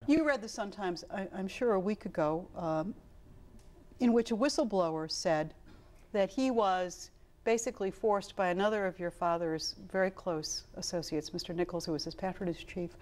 You read the Sun-Times, I'm sure a week ago, in which a whistleblower said that he was basically forced by another of your father's very close associates, Mr. Nichols, who was his patronage chief,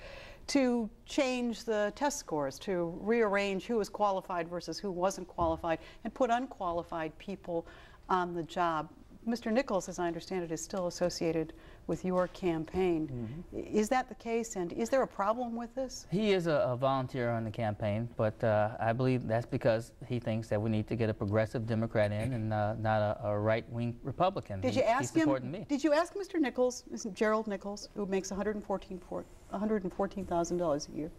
to change the test scores, to rearrange who was qualified versus who wasn't qualified, and put unqualified people on the job. Mr. Nichols, as I understand it, is still associated with your campaign. Mm-hmm. Is that the case, and is there a problem with this? He is a volunteer on the campaign, but I believe that's because he thinks that we need to get a progressive Democrat in and not a right-wing Republican. Did you ask him? Me. Did you ask Mr. Nichols, Gerald Nichols, who makes $114,000 a year?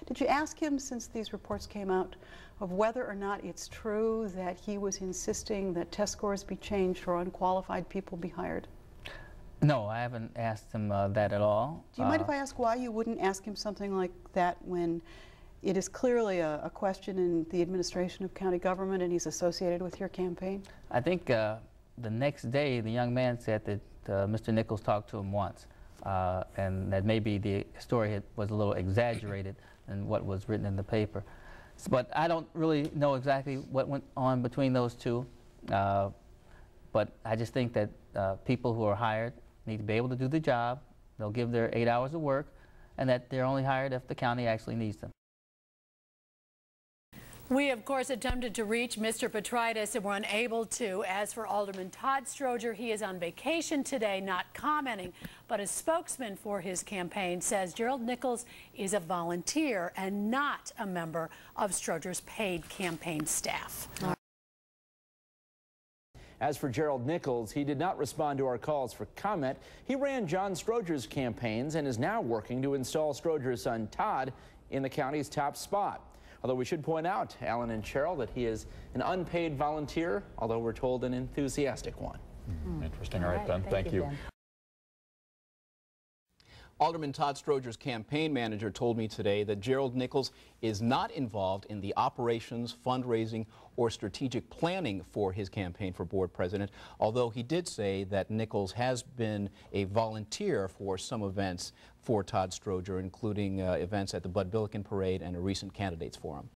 Did you ask him, since these reports came out, of whether or not it's true that he was insisting that test scores be changed or unqualified people be hired? No, I haven't asked him that at all. Do you mind if I ask why you wouldn't ask him something like that when it is clearly a question in the administration of county government and he's associated with your campaign? I think the next day the young man said that Mr. Nichols talked to him once, and that maybe the story was a little exaggerated than what was written in the paper. But I don't really know exactly what went on between those two, but I just think that people who are hired need to be able to do the job. They'll give their 8 hours of work, and that they're only hired if the county actually needs them. We, of course, attempted to reach Mr. Petrides and were unable to. As for Alderman Todd Stroger, he is on vacation today, not commenting, but a spokesman for his campaign says Gerald Nichols is a volunteer and not a member of Stroger's paid campaign staff. As for Gerald Nichols, he did not respond to our calls for comment. He ran John Stroger's campaigns and is now working to install Stroger's son Todd in the county's top spot. Although we should point out, Alan and Cheryl, that he is an unpaid volunteer, although we're told an enthusiastic one. Interesting. All right, Ben. Thank you. Ben. Alderman Todd Stroger's campaign manager told me today that Gerald Nichols is not involved in the operations, fundraising, or strategic planning for his campaign for board president, although he did say that Nichols has been a volunteer for some events for Todd Stroger, including events at the Bud Billiken Parade and a recent candidates forum.